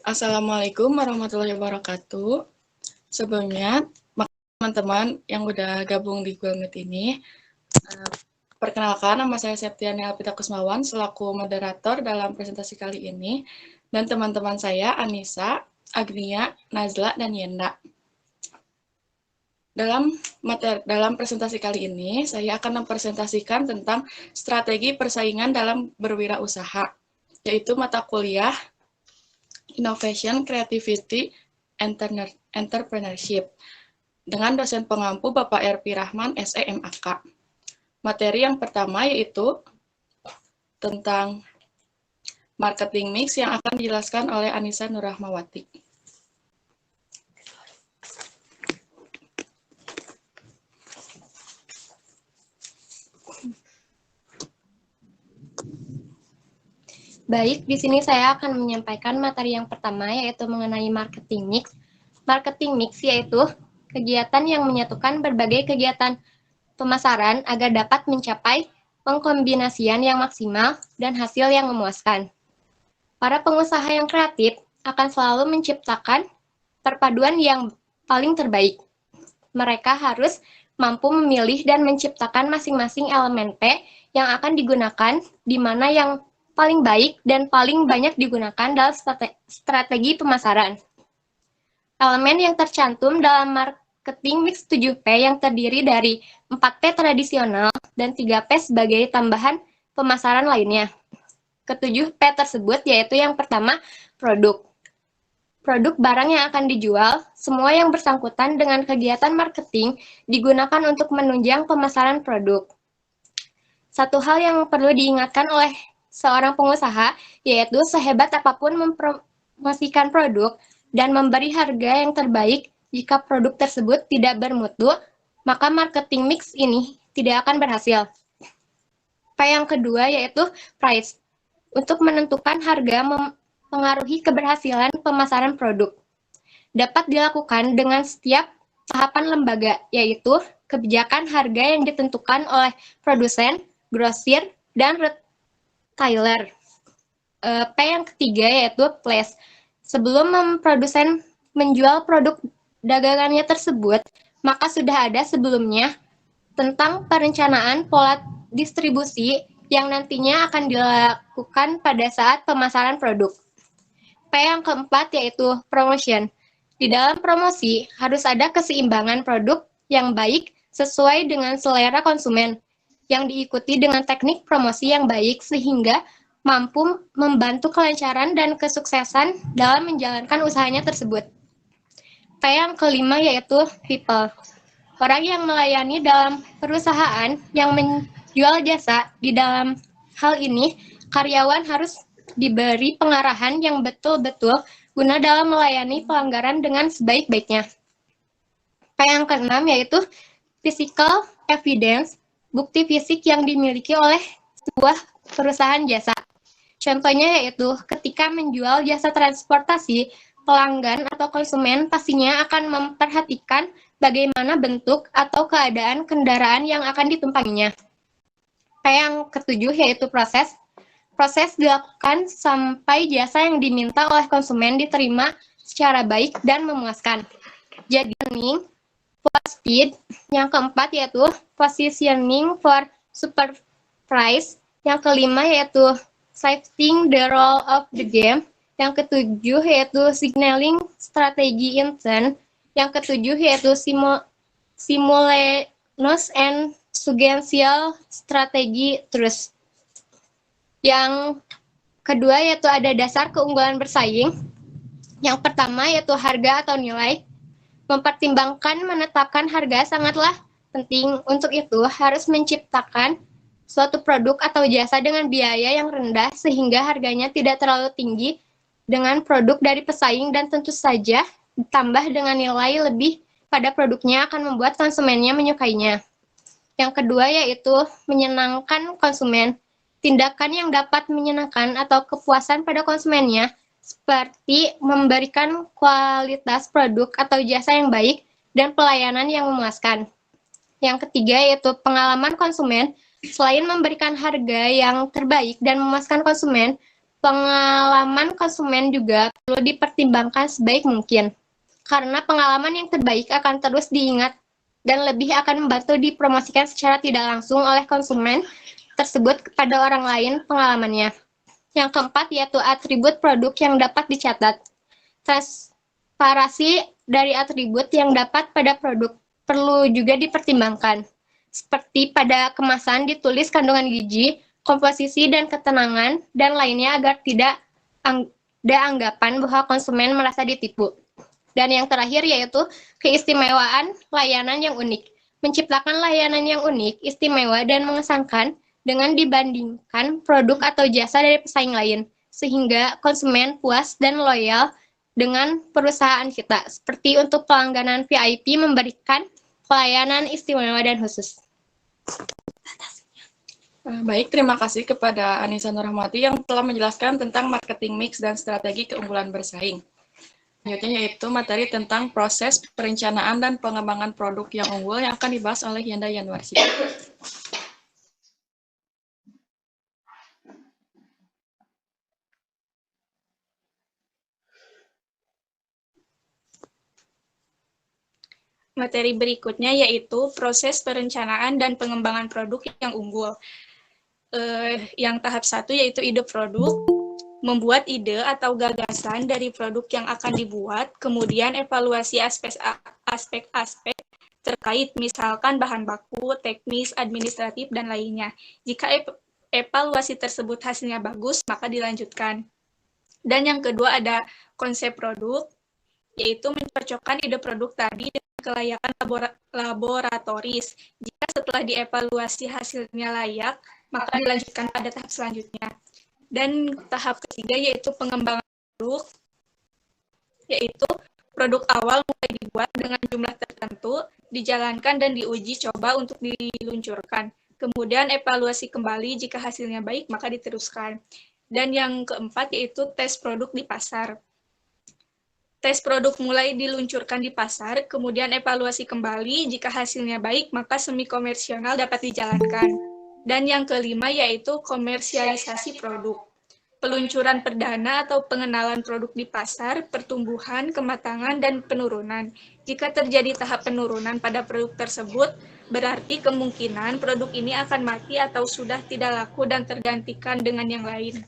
Assalamualaikum warahmatullahi wabarakatuh. Sebelumnya, teman-teman yang udah gabung di Google Meet ini, perkenalkan nama saya Septiani Alpita Kusmawan selaku moderator dalam presentasi kali ini, dan teman-teman saya Anissa, Agnia, Nazla, dan Yenda. Dalam presentasi kali ini, saya akan mempresentasikan tentang strategi persaingan dalam berwirausaha, yaitu mata kuliah Innovation, Creativity, Entrepreneurship, dengan dosen pengampu Bapak R.P. Rahman, SEMAK. Materi yang pertama yaitu tentang marketing mix yang akan dijelaskan oleh Anissa Nurrahmawati. Baik, di sini saya akan menyampaikan materi yang pertama, yaitu mengenai marketing mix. Marketing mix yaitu kegiatan yang menyatukan berbagai kegiatan pemasaran agar dapat mencapai pengkombinasian yang maksimal dan hasil yang memuaskan. Para pengusaha yang kreatif akan selalu menciptakan perpaduan yang paling terbaik. Mereka harus mampu memilih dan menciptakan masing-masing elemen P yang akan digunakan, di mana yang paling baik dan paling banyak digunakan dalam strategi pemasaran. Elemen yang tercantum dalam marketing mix 7P yang terdiri dari 4P tradisional dan 3P sebagai tambahan pemasaran lainnya. Ketujuh P tersebut yaitu yang pertama, produk. Produk barang yang akan dijual, semua yang bersangkutan dengan kegiatan marketing digunakan untuk menunjang pemasaran produk. Satu hal yang perlu diingatkan oleh seorang pengusaha, yaitu sehebat apapun mempromosikan produk dan memberi harga yang terbaik, jika produk tersebut tidak bermutu, maka marketing mix ini tidak akan berhasil. P yang kedua yaitu price. Untuk menentukan harga mempengaruhi keberhasilan pemasaran produk. Dapat dilakukan dengan setiap tahapan lembaga, yaitu kebijakan harga yang ditentukan oleh produsen, grosir, dan Tyler. P yang ketiga yaitu place. Sebelum produsen menjual produk dagangannya tersebut, maka sudah ada sebelumnya tentang perencanaan pola distribusi yang nantinya akan dilakukan pada saat pemasaran produk. P yang keempat yaitu promotion. Di dalam promosi harus ada keseimbangan produk yang baik sesuai dengan selera konsumen, yang diikuti dengan teknik promosi yang baik sehingga mampu membantu kelancaran dan kesuksesan dalam menjalankan usahanya tersebut. P yang kelima yaitu people. Orang yang melayani dalam perusahaan yang menjual jasa. Di dalam hal ini, karyawan harus diberi pengarahan yang betul-betul guna dalam melayani pelanggaran dengan sebaik-baiknya. P yang keenam yaitu physical evidence, bukti fisik yang dimiliki oleh sebuah perusahaan jasa. Contohnya yaitu ketika menjual jasa transportasi, pelanggan atau konsumen pastinya akan memperhatikan bagaimana bentuk atau keadaan kendaraan yang akan ditumpanginya. P yang ketujuh yaitu proses. Proses dilakukan sampai jasa yang diminta oleh konsumen diterima secara baik dan memuaskan. Jadi, for speed. Yang keempat yaitu positioning for super price. Yang kelima yaitu shifting the role of the game. Yang ketujuh yaitu signaling strategi intent. Yang ketujuh yaitu simultaneous and sequential strategi truth. Yang kedua yaitu ada dasar keunggulan bersaing. Yang pertama yaitu harga atau nilai. Mempertimbangkan menetapkan harga sangatlah penting. Untuk itu harus menciptakan suatu produk atau jasa dengan biaya yang rendah sehingga harganya tidak terlalu tinggi dengan produk dari pesaing, dan tentu saja ditambah dengan nilai lebih pada produknya akan membuat konsumennya menyukainya. Yang kedua yaitu menyenangkan konsumen. Tindakan yang dapat menyenangkan atau kepuasan pada konsumennya seperti memberikan kualitas produk atau jasa yang baik dan pelayanan yang memuaskan. Yang ketiga yaitu pengalaman konsumen. Selain memberikan harga yang terbaik dan memuaskan konsumen, Pengalaman konsumen juga perlu dipertimbangkan sebaik mungkin, karena pengalaman yang terbaik akan terus diingat dan lebih akan membantu dipromosikan secara tidak langsung oleh konsumen tersebut kepada orang lain pengalamannya. Yang keempat yaitu atribut produk yang dapat dicatat. Transparasi dari atribut yang dapat pada produk perlu juga dipertimbangkan, seperti pada kemasan ditulis kandungan gizi, komposisi dan ketenangan, dan lainnya agar tidak ada anggapan bahwa konsumen merasa ditipu. Dan yang terakhir yaitu keistimewaan layanan yang unik. Menciptakan layanan yang unik, istimewa, dan mengesankan dengan dibandingkan produk atau jasa dari pesaing lain, sehingga konsumen puas dan loyal dengan perusahaan kita. Seperti untuk pelangganan VIP memberikan pelayanan istimewa dan khusus. Baik, terima kasih kepada Anissa Nurrahmati yang telah menjelaskan tentang marketing mix dan strategi keunggulan bersaing. Selanjutnya yaitu materi tentang proses perencanaan dan pengembangan produk yang unggul yang akan dibahas oleh Yanda Yanwarsi. Materi berikutnya yaitu proses perencanaan dan pengembangan produk yang unggul. Yang tahap 1 yaitu ide produk, membuat ide atau gagasan dari produk yang akan dibuat, kemudian evaluasi aspek-aspek terkait, misalkan bahan baku, teknis, administratif, dan lainnya. Jika evaluasi tersebut hasilnya bagus, maka dilanjutkan. Dan yang kedua ada konsep produk, yaitu mencocokkan ide produk tadi dengan kelayakan laboratoris. Jika setelah dievaluasi hasilnya layak, maka dilanjutkan pada tahap selanjutnya. Dan tahap ketiga yaitu pengembangan produk, yaitu produk awal mulai dibuat dengan jumlah tertentu, dijalankan dan diuji coba untuk diluncurkan. Kemudian evaluasi kembali, jika hasilnya baik maka diteruskan. Dan yang keempat yaitu tes produk di pasar. Tes produk mulai diluncurkan di pasar, kemudian evaluasi kembali, jika hasilnya baik maka semi komersial dapat dijalankan. Dan yang kelima yaitu komersialisasi produk. Peluncuran perdana atau pengenalan produk di pasar, pertumbuhan, kematangan, dan penurunan. Jika terjadi tahap penurunan pada produk tersebut, berarti kemungkinan produk ini akan mati atau sudah tidak laku dan tergantikan dengan yang lain.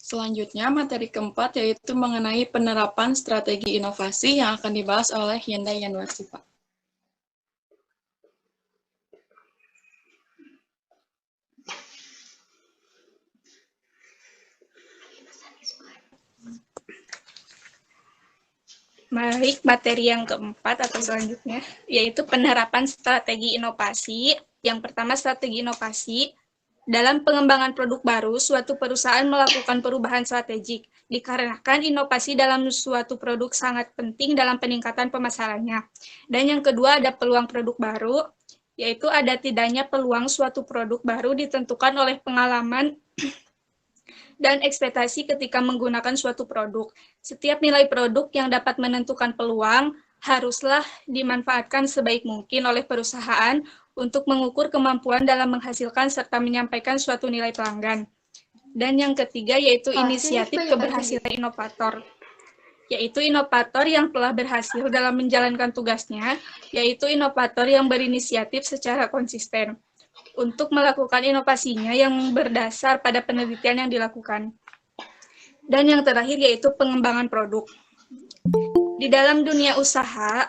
Selanjutnya, materi keempat yaitu mengenai penerapan strategi inovasi yang akan dibahas oleh Yanda Yanwarsi, Pak. Baik, materi yang keempat atau selanjutnya, yaitu penerapan strategi inovasi. Yang pertama, strategi inovasi. Dalam pengembangan produk baru, suatu perusahaan melakukan perubahan strategik, dikarenakan inovasi dalam suatu produk sangat penting dalam peningkatan pemasarannya. Dan yang kedua, ada peluang produk baru, yaitu ada tidaknya peluang suatu produk baru ditentukan oleh pengalaman dan ekspektasi ketika menggunakan suatu produk. Setiap nilai produk yang dapat menentukan peluang haruslah dimanfaatkan sebaik mungkin oleh perusahaan untuk mengukur kemampuan dalam menghasilkan serta menyampaikan suatu nilai pelanggan. Dan yang ketiga yaitu inisiatif keberhasilan inovator, yaitu inovator yang telah berhasil dalam menjalankan tugasnya, yaitu inovator yang berinisiatif secara konsisten untuk melakukan inovasinya yang berdasar pada penelitian yang dilakukan. Dan yang terakhir yaitu pengembangan produk. Di dalam dunia usaha,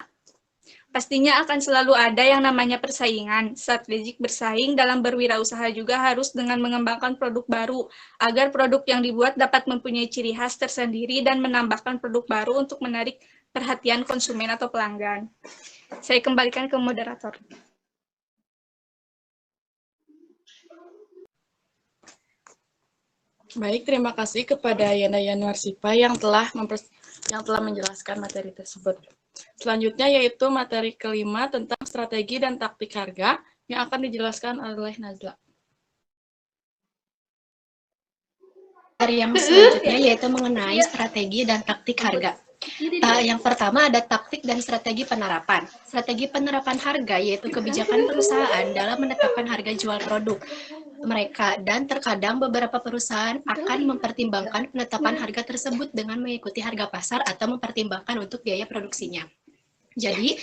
pastinya akan selalu ada yang namanya persaingan. Strategik bersaing dalam berwirausaha juga harus dengan mengembangkan produk baru, agar produk yang dibuat dapat mempunyai ciri khas tersendiri dan menambahkan produk baru untuk menarik perhatian konsumen atau pelanggan. Saya kembalikan ke moderator. Baik, terima kasih kepada Yanda Yanwarsipa yang telah menjelaskan materi tersebut. Selanjutnya yaitu materi kelima tentang strategi dan taktik harga yang akan dijelaskan oleh Nazla. Materi yang selanjutnya yaitu mengenai strategi dan taktik harga. Yang pertama ada taktik dan strategi penerapan. Strategi penerapan harga yaitu kebijakan perusahaan dalam menetapkan harga jual produk mereka, dan terkadang beberapa perusahaan akan mempertimbangkan penetapan harga tersebut dengan mengikuti harga pasar atau mempertimbangkan untuk biaya produksinya. Jadi,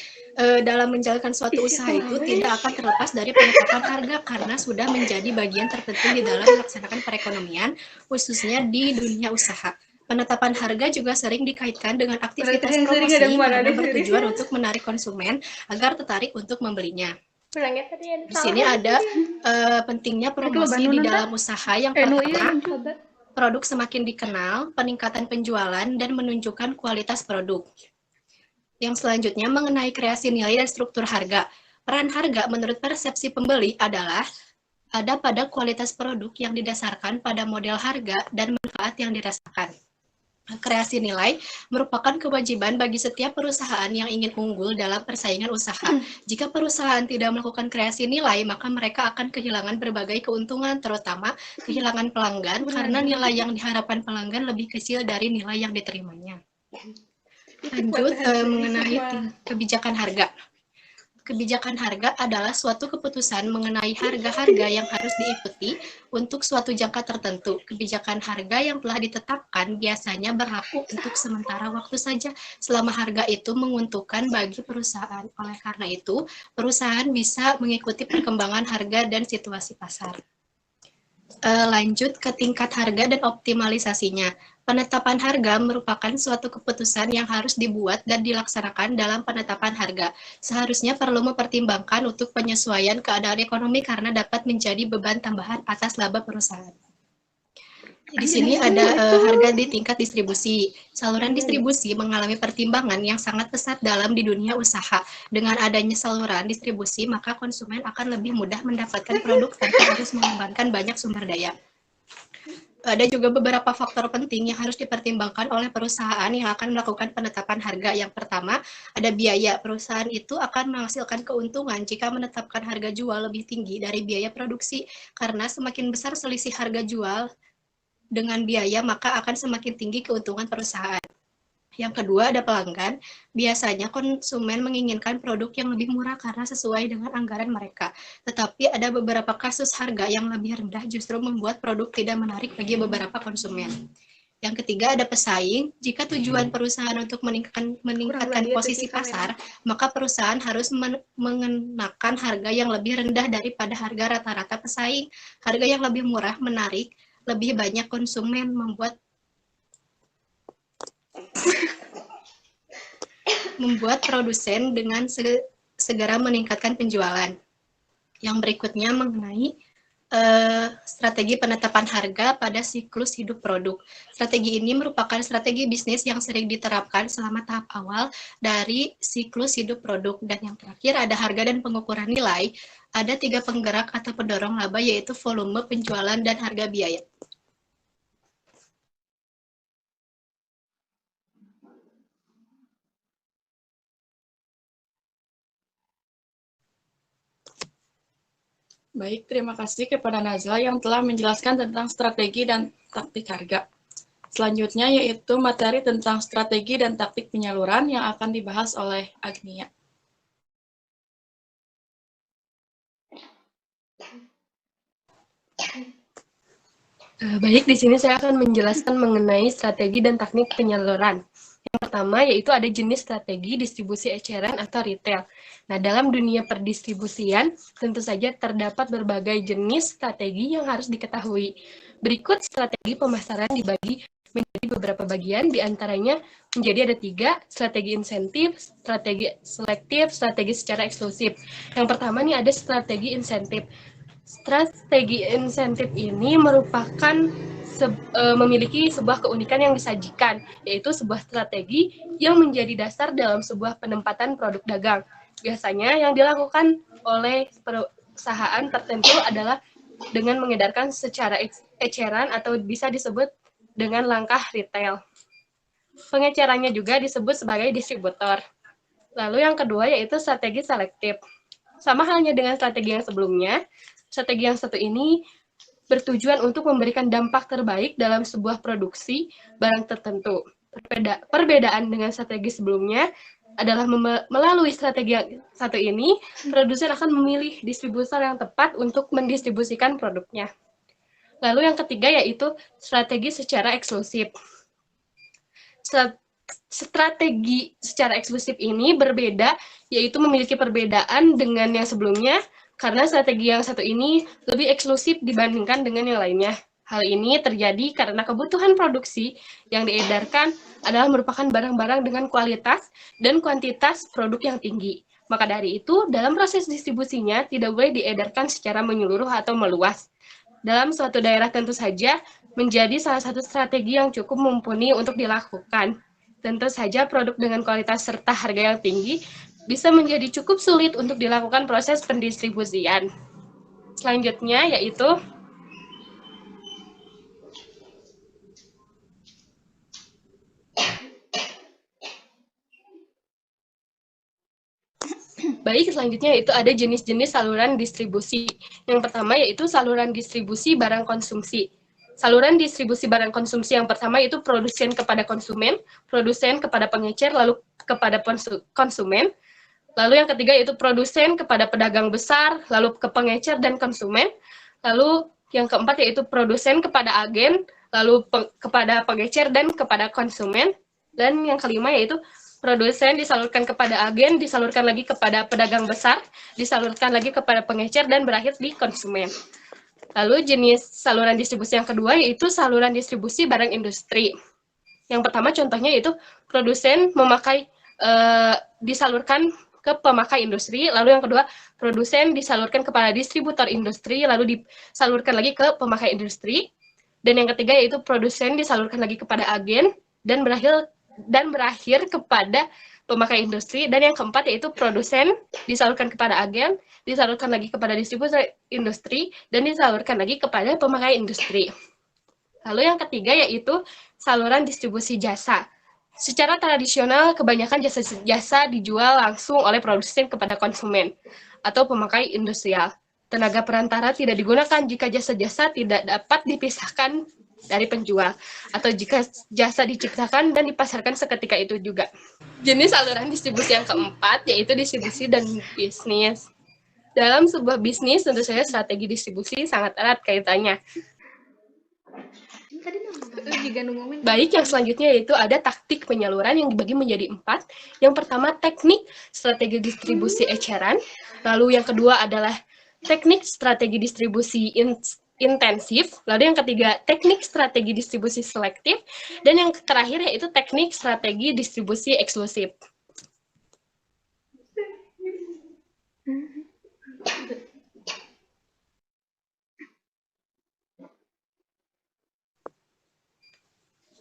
dalam menjalankan suatu usaha itu tidak akan terlepas dari penetapan harga karena sudah menjadi bagian terpenting di dalam melaksanakan perekonomian, khususnya di dunia usaha. Penetapan harga juga sering dikaitkan dengan aktivitas promosi karena bertujuan untuk menarik konsumen agar tertarik untuk membelinya. Di sini ada pentingnya promosi di dalam usaha. Yang pertama, produk semakin dikenal, peningkatan penjualan, dan menunjukkan kualitas produk. Yang selanjutnya mengenai kreasi nilai dan struktur harga. Peran harga menurut persepsi pembeli adalah ada pada kualitas produk yang didasarkan pada model harga dan manfaat yang dirasakan. Kreasi nilai merupakan kewajiban bagi setiap perusahaan yang ingin unggul dalam persaingan usaha. Jika perusahaan tidak melakukan kreasi nilai, maka mereka akan kehilangan berbagai keuntungan, terutama kehilangan pelanggan, karena nilai yang diharapkan pelanggan lebih kecil dari nilai yang diterimanya. Lanjut mengenai kebijakan harga. Kebijakan harga adalah suatu keputusan mengenai harga-harga yang harus diikuti untuk suatu jangka tertentu. Kebijakan harga yang telah ditetapkan biasanya berlaku untuk sementara waktu saja selama harga itu menguntungkan bagi perusahaan. Oleh karena itu, perusahaan bisa mengikuti perkembangan harga dan situasi pasar. Lanjut ke tingkat harga dan optimalisasinya. Penetapan harga merupakan suatu keputusan yang harus dibuat dan dilaksanakan dalam penetapan harga. Seharusnya perlu mempertimbangkan untuk penyesuaian keadaan ekonomi karena dapat menjadi beban tambahan atas laba perusahaan. Di sini ada harga di tingkat distribusi. Saluran distribusi mengalami pertimbangan yang sangat pesat dalam di dunia usaha. Dengan adanya saluran distribusi, maka konsumen akan lebih mudah mendapatkan produk tanpa harus mengembangkan banyak sumber daya. Ada juga beberapa faktor penting yang harus dipertimbangkan oleh perusahaan yang akan melakukan penetapan harga. Yang pertama, ada biaya. Perusahaan itu akan menghasilkan keuntungan jika menetapkan harga jual lebih tinggi dari biaya produksi, karena semakin besar selisih harga jual dengan biaya, maka akan semakin tinggi keuntungan perusahaan. Yang kedua, ada pelanggan. Biasanya konsumen menginginkan produk yang lebih murah karena sesuai dengan anggaran mereka. Tetapi ada beberapa kasus harga yang lebih rendah justru membuat produk tidak menarik bagi beberapa konsumen. Yang ketiga, ada pesaing. Jika tujuan perusahaan untuk meningkatkan posisi pasar, maka perusahaan harus mengenakan harga yang lebih rendah daripada harga rata-rata pesaing. Harga yang lebih murah menarik lebih banyak konsumen, membuat produsen dengan segera meningkatkan penjualan. Yang berikutnya mengenai strategi penetapan harga pada siklus hidup produk. Strategi ini merupakan strategi bisnis yang sering diterapkan selama tahap awal dari siklus hidup produk. Dan yang terakhir ada harga dan pengukuran nilai. Ada 3 penggerak atau pendorong laba, yaitu volume, penjualan, dan harga biaya. Baik, terima kasih kepada Nazla yang telah menjelaskan tentang strategi dan taktik harga. Selanjutnya yaitu materi tentang strategi dan taktik penyaluran yang akan dibahas oleh Agnia. Baik, di sini saya akan menjelaskan mengenai strategi dan teknik penyaluran. Yang pertama yaitu ada jenis strategi distribusi eceran atau retail. Nah, dalam dunia perdistribusian tentu saja terdapat berbagai jenis strategi yang harus diketahui. Berikut strategi pemasaran dibagi menjadi beberapa bagian, diantaranya menjadi ada 3, strategi insentif, strategi selektif, strategi secara eksklusif. Yang pertama nih ada strategi insentif. Strategi insentif ini merupakan memiliki sebuah keunikan yang disajikan, yaitu sebuah strategi yang menjadi dasar dalam sebuah penempatan produk dagang. Biasanya yang dilakukan oleh perusahaan tertentu adalah dengan mengedarkan secara eceran atau bisa disebut dengan langkah retail. Pengecerannya juga disebut sebagai distributor. Lalu yang kedua yaitu strategi selektif. Sama halnya dengan strategi yang sebelumnya, strategi yang satu ini bertujuan untuk memberikan dampak terbaik dalam sebuah produksi barang tertentu. Perbedaan dengan strategi sebelumnya adalah melalui strategi yang satu ini, produsen akan memilih distributor yang tepat untuk mendistribusikan produknya. Lalu yang ketiga yaitu strategi secara eksklusif. Strategi secara eksklusif ini berbeda, yaitu memiliki perbedaan dengan yang sebelumnya, karena strategi yang satu ini lebih eksklusif dibandingkan dengan yang lainnya. Hal ini terjadi karena kebutuhan produksi yang diedarkan adalah merupakan barang-barang dengan kualitas dan kuantitas produk yang tinggi. Maka dari itu, dalam proses distribusinya tidak boleh diedarkan secara menyeluruh atau meluas. Dalam suatu daerah tentu saja menjadi salah satu strategi yang cukup mumpuni untuk dilakukan. Tentu saja produk dengan kualitas serta harga yang tinggi bisa menjadi cukup sulit untuk dilakukan proses pendistribusian. Selanjutnya yaitu selanjutnya itu ada jenis-jenis saluran distribusi. Yang pertama yaitu saluran distribusi barang konsumsi. Saluran distribusi barang konsumsi yang pertama itu produsen kepada konsumen, produsen kepada pengecer, lalu kepada konsumen. Lalu yang ketiga yaitu produsen kepada pedagang besar, lalu ke pengecer dan konsumen. Lalu yang keempat yaitu produsen kepada agen, lalu kepada pengecer dan kepada konsumen. Dan yang kelima yaitu produsen disalurkan kepada agen, disalurkan lagi kepada pedagang besar, disalurkan lagi kepada pengecer, dan berakhir di konsumen. Lalu jenis saluran distribusi yang kedua yaitu saluran distribusi barang industri. Yang pertama contohnya yaitu produsen disalurkan ke pemakai industri, lalu yang kedua produsen disalurkan kepada distributor industri, lalu disalurkan lagi ke pemakai industri, dan yang ketiga yaitu produsen disalurkan lagi kepada agen dan berakhir kepada pemakai industri, dan yang keempat yaitu produsen disalurkan kepada agen, disalurkan lagi kepada distributor industri, dan disalurkan lagi kepada pemakai industri. Lalu yang ketiga yaitu saluran distribusi jasa. Secara tradisional, kebanyakan jasa dijual langsung oleh produsen kepada konsumen atau pemakai industrial. Tenaga perantara tidak digunakan jika jasa-jasa tidak dapat dipisahkan dari penjual, atau jika jasa diciptakan dan dipasarkan seketika itu juga. Jenis saluran distribusi yang keempat yaitu distribusi dan bisnis. Dalam sebuah bisnis, tentu saja strategi distribusi sangat erat kaitannya. Baik, yang selanjutnya yaitu ada taktik penyaluran yang dibagi menjadi 4. Yang pertama, teknik strategi distribusi eceran. Lalu yang kedua adalah teknik strategi distribusi intensif. Lalu yang ketiga, teknik strategi distribusi selektif. Dan yang terakhir yaitu teknik strategi distribusi eksklusif.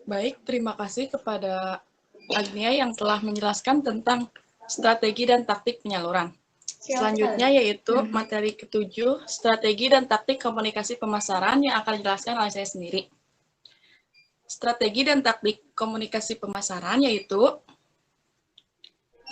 Baik, terima kasih kepada Agnia yang telah menjelaskan tentang strategi dan taktik penyaluran. Selanjutnya yaitu materi ke-7, strategi dan taktik komunikasi pemasaran yang akan dijelaskan oleh saya sendiri. Strategi dan taktik komunikasi pemasaran yaitu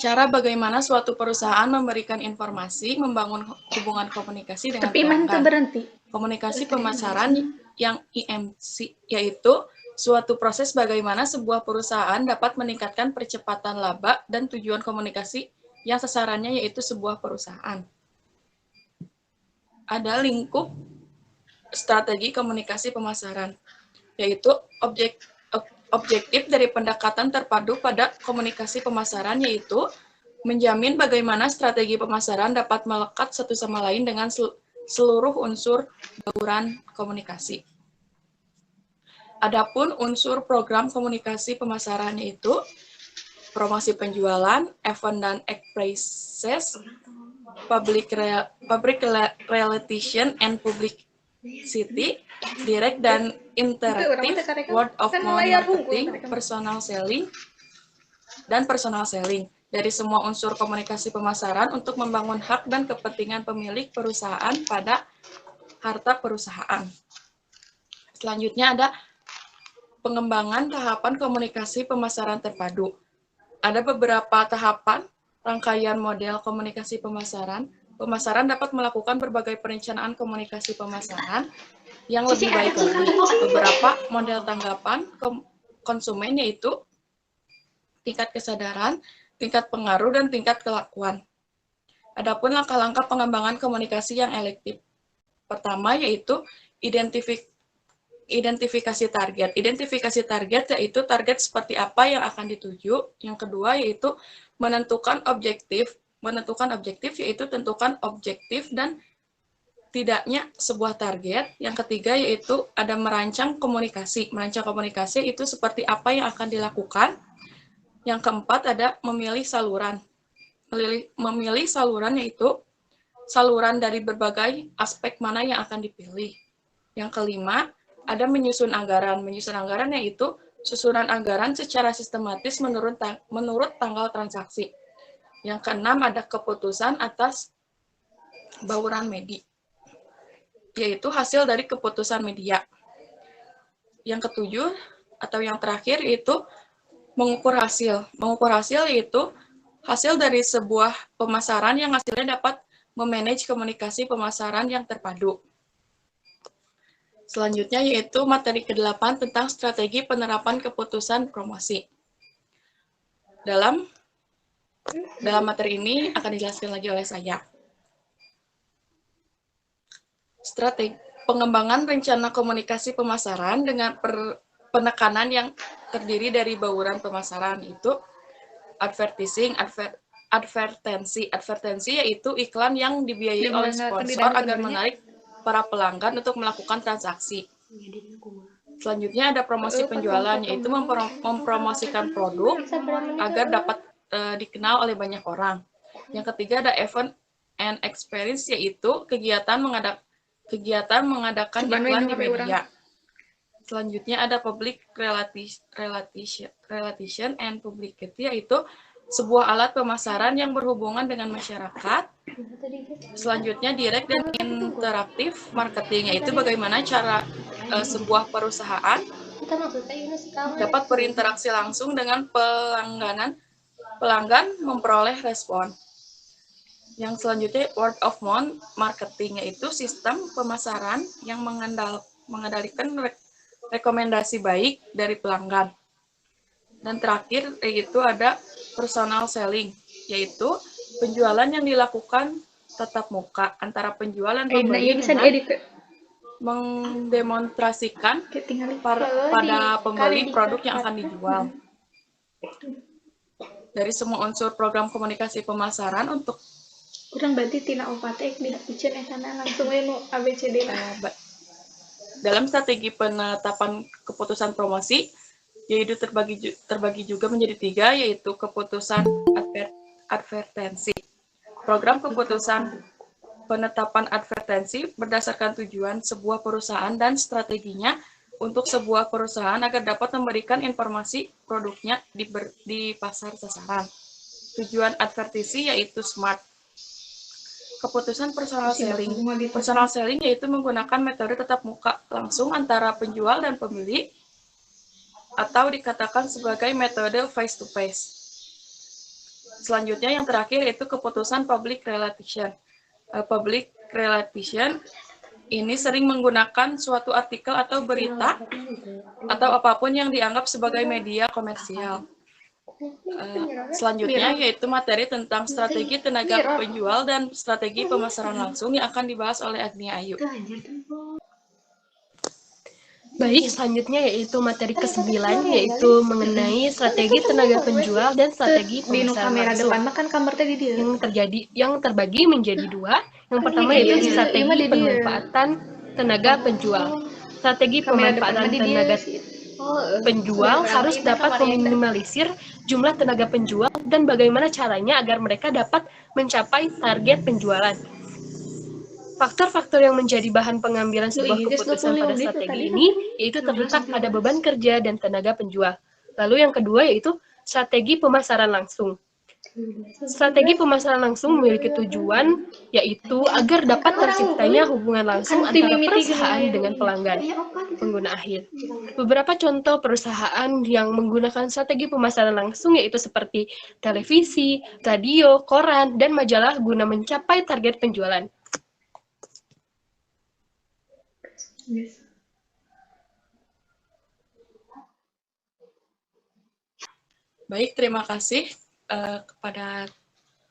cara bagaimana suatu perusahaan memberikan informasi, membangun hubungan komunikasi dengan pelanggan. Komunikasi pemasaran yang IMC yaitu suatu proses bagaimana sebuah perusahaan dapat meningkatkan percepatan laba dan tujuan komunikasi yang sasarannya yaitu sebuah perusahaan. Ada lingkup strategi komunikasi pemasaran, yaitu objektif dari pendekatan terpadu pada komunikasi pemasaran, yaitu menjamin bagaimana strategi pemasaran dapat melekat satu sama lain dengan seluruh unsur bauran komunikasi. Adapun unsur program komunikasi pemasaran yaitu promosi penjualan, event dan expresses, public relation and publicity, direct dan interactive, word of mouth marketing, personal selling, dan personal selling. Dari semua unsur komunikasi pemasaran untuk membangun hak dan kepentingan pemilik perusahaan pada harta perusahaan. Selanjutnya ada pengembangan tahapan komunikasi pemasaran terpadu. Ada beberapa tahapan rangkaian model komunikasi pemasaran. Pemasaran dapat melakukan berbagai perencanaan komunikasi pemasaran yang lebih baik lagi. Beberapa model tanggapan konsumen yaitu tingkat kesadaran, tingkat pengaruh, dan tingkat kelakuan. Adapun langkah-langkah pengembangan komunikasi yang elektif. Pertama yaitu identifikasi target. Identifikasi target yaitu target seperti apa yang akan dituju. Yang kedua yaitu menentukan objektif. Menentukan objektif yaitu tentukan objektif dan tidaknya sebuah target. Yang ketiga yaitu ada merancang komunikasi. Merancang komunikasi itu seperti apa yang akan dilakukan. Yang keempat ada memilih saluran. Memilih saluran yaitu saluran dari berbagai aspek mana yang akan dipilih. Yang kelima, ada menyusun anggaran. Menyusun anggaran yaitu susunan anggaran secara sistematis menurut tanggal transaksi. Yang keenam, ada keputusan atas bauran media, yaitu hasil dari keputusan media. Yang ketujuh, atau yang terakhir, yaitu mengukur hasil. Mengukur hasil yaitu hasil dari sebuah pemasaran yang hasilnya dapat memanage komunikasi pemasaran yang terpadu. Selanjutnya yaitu materi ke-8 tentang strategi penerapan keputusan promosi. Dalam materi ini akan dijelaskan lagi oleh saya. Strategi pengembangan rencana komunikasi pemasaran dengan penekanan yang terdiri dari bauran pemasaran itu advertising, advertensi yaitu iklan yang dibiayai oleh sponsor agar menarik para pelanggan untuk melakukan transaksi. Selanjutnya ada promosi penjualan, yaitu mempromosikan produk agar dapat dikenal oleh banyak orang. Yang ketiga ada event and experience, yaitu kegiatan mengadakan iklan di media. Selanjutnya ada public relation and publicity, yaitu sebuah alat pemasaran yang berhubungan dengan masyarakat. Selanjutnya direct dan interaktif marketing, yaitu bagaimana cara sebuah perusahaan dapat berinteraksi langsung dengan pelanggan memperoleh respon. Yang selanjutnya word of mouth marketing, yaitu sistem pemasaran yang mengendalikan rekomendasi baik dari pelanggan. Dan terakhir yaitu ada personal selling, yaitu penjualan yang dilakukan tatap muka antara penjual dan pembeli dengan mendemonstrasikan pada pembeli produk yang akan dijual. Dari semua unsur program komunikasi pemasaran untuk kurang berarti tina opatek di ujian etana langsung nu ABCD. Dalam strategi penetapan keputusan promosi, yaitu terbagi juga menjadi 3, yaitu keputusan advertensi. Program keputusan penetapan advertensi berdasarkan tujuan sebuah perusahaan dan strateginya untuk sebuah perusahaan agar dapat memberikan informasi produknya di pasar sasaran. Tujuan advertisi yaitu SMART. Keputusan personal selling. Personal selling yaitu menggunakan metode tatap muka langsung antara penjual dan pembeli, atau dikatakan sebagai metode face to face. Selanjutnya yang terakhir yaitu keputusan public relation. Public relation ini sering menggunakan suatu artikel atau berita atau apapun yang dianggap sebagai media komersial. Selanjutnya yaitu materi tentang strategi tenaga penjual dan strategi pemasaran langsung yang akan dibahas oleh Agnia Ayu. Baik, selanjutnya yaitu materi ke-9, yaitu mengenai strategi tenaga penjual dan strategi pemasaran langsung. Kan kamar tadi dia. Yang terbagi menjadi 2. Yang pertama yaitu strategi pemanfaatan tenaga penjual. Strategi pemanfaatan tenaga penjual harus dapat meminimalisir jumlah tenaga penjual dan bagaimana caranya agar mereka dapat mencapai target penjualan. Faktor-faktor yang menjadi bahan pengambilan sebuah keputusan pada strategi ini yaitu terletak pada beban kerja dan tenaga penjual. Lalu yang kedua yaitu strategi pemasaran langsung. Strategi pemasaran langsung memiliki tujuan yaitu agar dapat terciptanya hubungan langsung antara perusahaan dengan pelanggan, pengguna akhir. Beberapa contoh perusahaan yang menggunakan strategi pemasaran langsung yaitu seperti televisi, radio, koran, dan majalah guna mencapai target penjualan. Baik, terima kasih kepada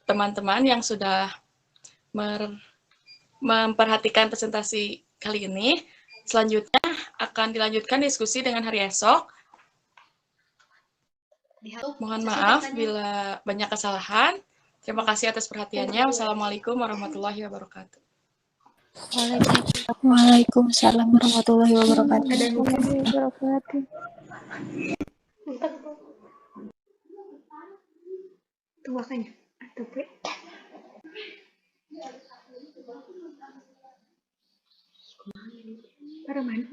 teman-teman yang sudah memperhatikan presentasi kali ini. Selanjutnya akan dilanjutkan diskusi dengan hari esok. Mohon maaf bila banyak kesalahan. Terima kasih atas perhatiannya. Wassalamualaikum warahmatullahi wabarakatuh. Waalaikumsalam warahmatullahi wabarakatuh. Ada yang lupa? Tunggu makanya. Atau Bre. Para mana?